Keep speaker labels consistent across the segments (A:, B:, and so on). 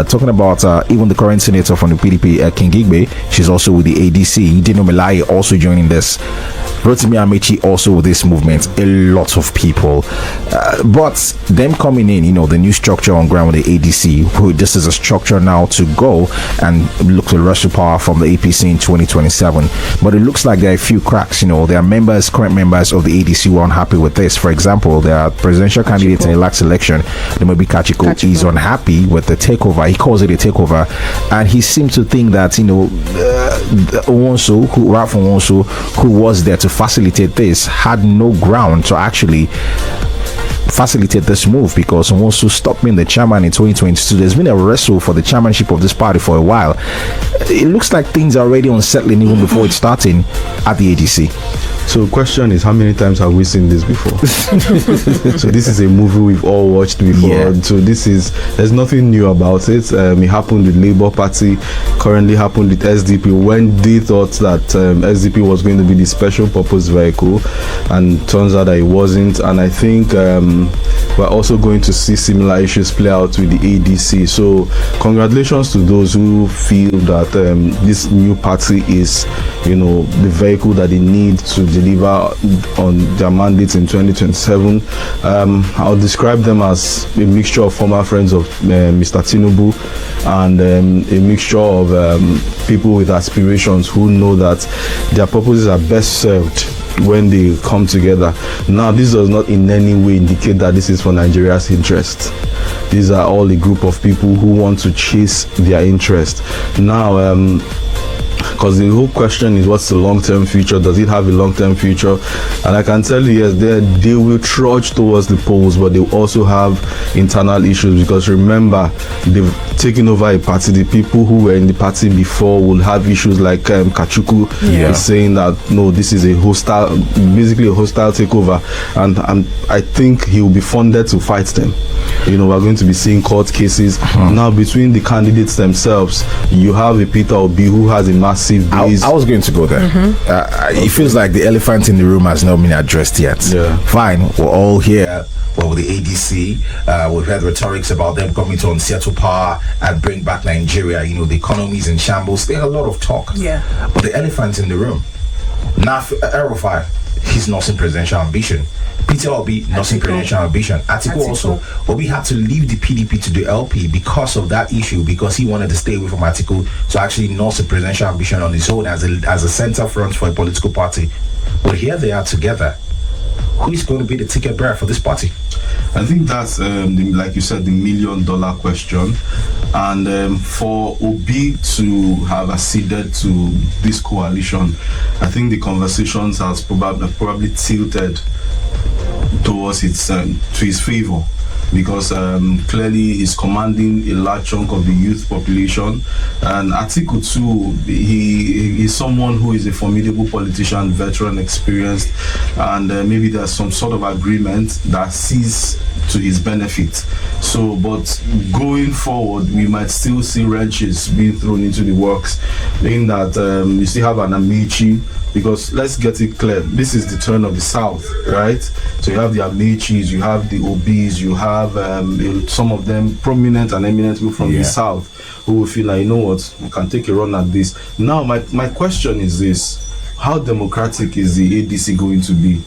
A: Talking about even the current senator from the PDP, King Igbe, she's also with the ADC. Dino Melaye also joining this. Rotimi Amechi also with this movement. A lot of people, but them coming in, the new structure on ground with the ADC. Who this is a structure now to go and look to rush to power from the APC in 2027. But it looks like there are a few cracks. There are current members of the ADC who are unhappy with this. For example, there are presidential candidates in the last election. There may be Atiku is unhappy with the takeover. He calls it a takeover, and he seems to think that Owonsu, who was there to facilitate this, had no ground to actually facilitate this move, because Owonsu stopped being the chairman in 2022. There's been a wrestle for the chairmanship of this party for a while. It looks like things are already unsettling even before it's starting at the ADC.
B: So the question is, how many times have we seen this before? So this is a movie we've all watched before. Yeah. So there's nothing new about it. It happened with Labour Party, currently happened with SDP, when they thought that SDP was going to be the special purpose vehicle, and turns out that it wasn't. And I think we're also going to see similar issues play out with the ADC. So congratulations to those who feel that this new party is, the vehicle that they need to deliver on their mandates in 2027. I'll describe them as a mixture of former friends of Mr. Tinubu and a mixture of people with aspirations who know that their purposes are best served when they come together. Now, this does not in any way indicate that this is for Nigeria's interest. These are all a group of people who want to chase their interest. Now, because the whole question is, what's the long-term future? Does it have a long-term future? And I can tell you, yes, they will trudge towards the polls, but they will also have internal issues, because remember, they've taken over a party. The people who were in the party before will have issues like Kachuku is saying that, no, this is basically a hostile takeover, and I think he will be funded to fight them. We're going to be seeing court cases. Now, between the candidates themselves, you have a Peter Obi who has a massive base. I
A: was going to go there. It feels like the elephant in the room has not been addressed yet. Fine, we're all here. Well, with the ADC, we've heard rhetorics about them coming to unseat power and bring back Nigeria. The economy is in shambles. There's a lot of talk. But the elephant in the room, el-rufai, he's not in presidential ambition. Peter Obi, nothing presidential ambition. Atiku also. Obi had to leave the PDP to the LP because of that issue, because he wanted to stay away from Atiku, so actually not a presidential ambition on his own as a center front for a political party. But here they are together. Who is going to be the ticket bearer for this party?
B: I think that's, like you said, the $1 million question. And for Obi to have acceded to this coalition, I think the conversations have probably tilted towards to his favor, because clearly he's commanding a large chunk of the youth population, and Atiku too, he's someone who is a formidable politician, veteran, experienced, and maybe there's some sort of agreement that sees to his benefit. So, but going forward, we might still see wrenches being thrown into the works, meaning that you still have an Amechi, because let's get it clear, this is the turn of the South, right? So you have the Amechis, you have the Obis, you have some of them prominent and eminent people from the South who will feel like, what, we can take a run at this. Now, my question is this: how democratic is the ADC going to be?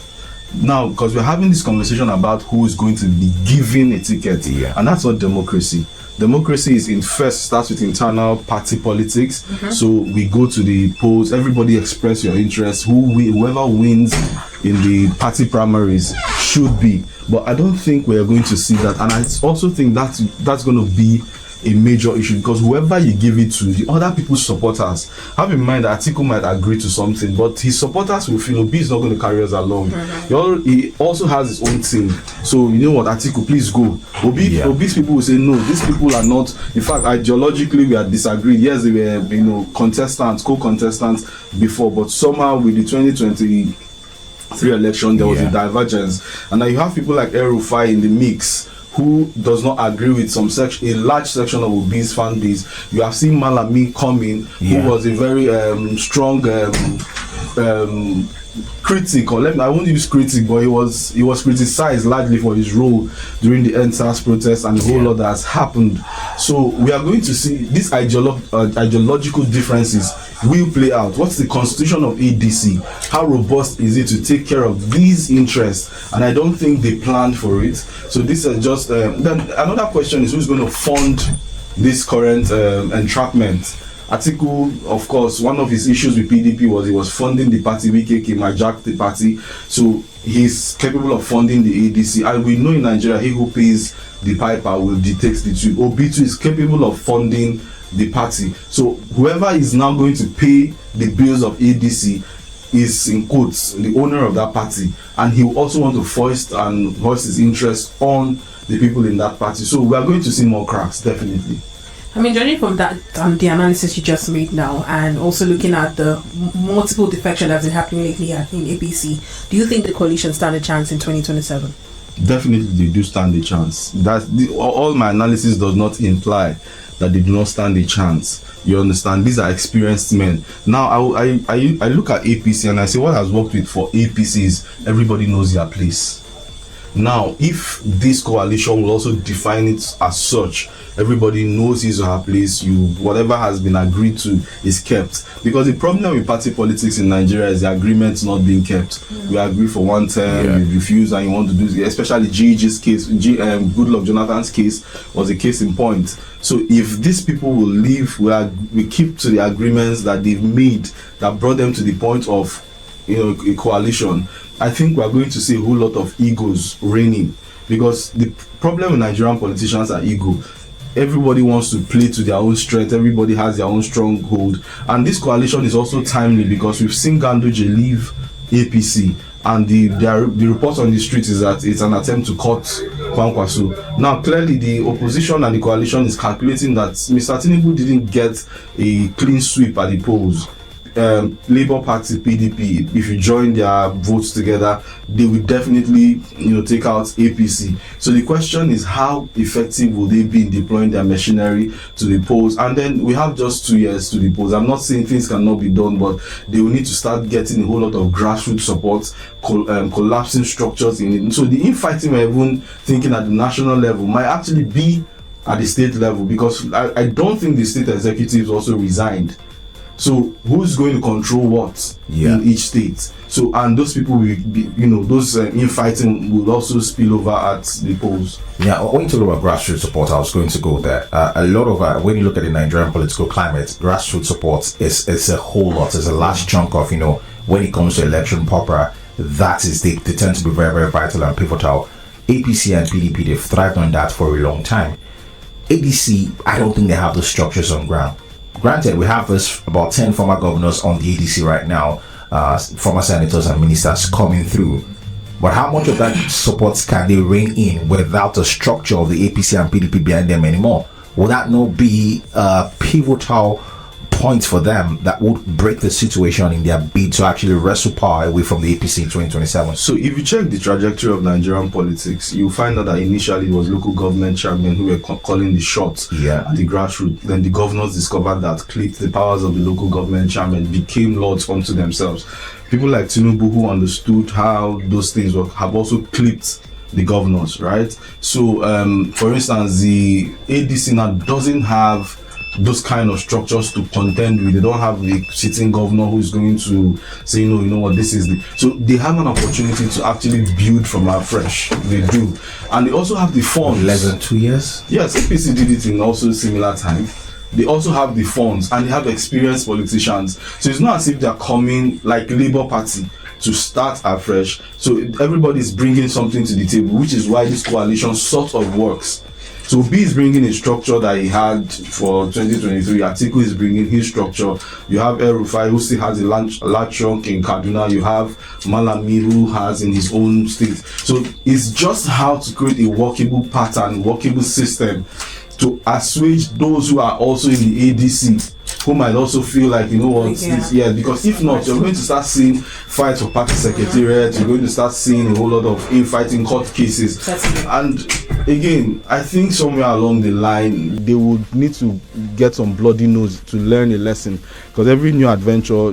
B: Now, because we're having this conversation about who is going to be given a ticket, and that's not democracy. Democracy starts with internal party politics. So we go to the polls, everybody express your interest. Whoever wins in the party primaries should be. But I don't think we are going to see that, and I also think that's going to be a major issue, because whoever you give it to, the other people's supporters, have in mind that Atiku might agree to something, but his supporters will feel Obi is not going to carry us along. He also has his own team. So, Atiku, please go. Obi's people will say, no, these people are not. In fact, ideologically, we are disagreed. Yes, they were, co-contestants before, but somehow with the 2023 election, there was a divergence. And now you have people like el-rufai in the mix, who does not agree with a large section of Obi's fan base. You have seen Malami come in, who was a very strong critic, or I won't use critic, but he was criticized largely for his role during the NSAS protests and a whole lot that has happened. So we are going to see these ideological differences will play out. What's the constitution of ADC? How robust is it to take care of these interests? And I don't think they planned for it. So this is just then another question is, who's going to fund this current entrapment? Atiku, of course, one of his issues with PDP was he was funding the party. Wike hijacked the party, so he's capable of funding the ADC. And we know in Nigeria, he who pays the piper will dictate the tune. Obi too is capable of funding the party. So whoever is now going to pay the bills of ADC is, in quotes, the owner of that party, and he will also want to foist his interest on the people in that party. So we are going to see more cracks, definitely.
C: I mean, judging from that, the analysis you just made now, and also looking at the multiple defection that's been happening lately in APC, do you think the coalition stand a chance in 2027?
B: Definitely, they do stand a chance. All my analysis does not imply that they do not stand a chance. You understand? These are experienced men. Now, I look at APC and I say, what has worked with for APC is everybody knows their place. Now, if this coalition will also define it as such, everybody knows his or her place, whatever has been agreed to is kept. Because the problem with party politics in Nigeria is the agreements not being kept. We agree for one term, we refuse, and you want to do it. Especially GG's case, Goodluck Jonathan's case was a case in point. So if these people will leave, we keep to the agreements that they've made that brought them to the point of a coalition, I think we are going to see a whole lot of egos reigning, because the problem with Nigerian politicians are ego. Everybody wants to play to their own strength. Everybody has their own stronghold, and this coalition is also timely because we've seen Ganduje leave APC, and the report on the street is that it's an attempt to cut Kwankwaso. Now, clearly, the opposition and the coalition is calculating that Mr. Tinubu didn't get a clean sweep at the polls. Labour Party, PDP, if you join their votes together, they will definitely take out APC. So the question is, how effective will they be in deploying their machinery to the polls? And then we have just 2 years to the polls. I'm not saying things cannot be done, but they will need to start getting a whole lot of grassroots support, collapsing structures in it. So the infighting we're even thinking at the national level might actually be at the state level, because I don't think the state executives also resigned. So who's going to control what in each state? So, and those people will be, those infighting will also spill over at the polls.
A: Yeah, when you talk about grassroots support, I was going to go there. A lot of when you look at the Nigerian political climate, grassroots support is a whole lot. It's a large chunk of when it comes to election proper. That is they tend to be very, very vital and pivotal. APC and PDP, they've thrived on that for a long time. ADC, I don't think they have the structures on ground. Granted, we have about 10 former governors on the ADC right now, former senators and ministers coming through. But how much of that support can they rein in without the structure of the APC and PDP behind them anymore? Will that not be a pivotal point for them that would break the situation in their bid to actually wrestle power away from the APC in 2027?
B: So if you check the trajectory of Nigerian politics, you find out that initially it was local government chairmen who were calling the shots at the grassroots. Then the governors discovered that clipped the powers of the local government chairmen became lords unto themselves. People like Tinubu, who understood how those things work, have also clipped the governors, right? So for instance, the ADC now doesn't have those kind of structures to contend with. They don't have the sitting governor who is going to say, you know what, this is the... So they have an opportunity to actually build from afresh. They do. And they also have the funds.
A: Less than 2 years?
B: Yes, APC did it in also similar time. They also have the funds and they have experienced politicians. So it's not as if they're coming like Labour Party to start afresh. So everybody is bringing something to the table, which is why this coalition sort of works. So Obi is bringing a structure that he had for 2023. Atiku is bringing his structure. You have el-rufai, who still has a large chunk in Kaduna. You have Malami, who has in his own state. So it's just how to create a workable pattern, workable system to assuage those who are also in the ADC, who might also feel like, because if not, you're going to start seeing fights for party secretariat, you're going to start seeing a whole lot of infighting, court cases. And again, I think somewhere along the line, they would need to get some bloody nose to learn a lesson, because every new adventure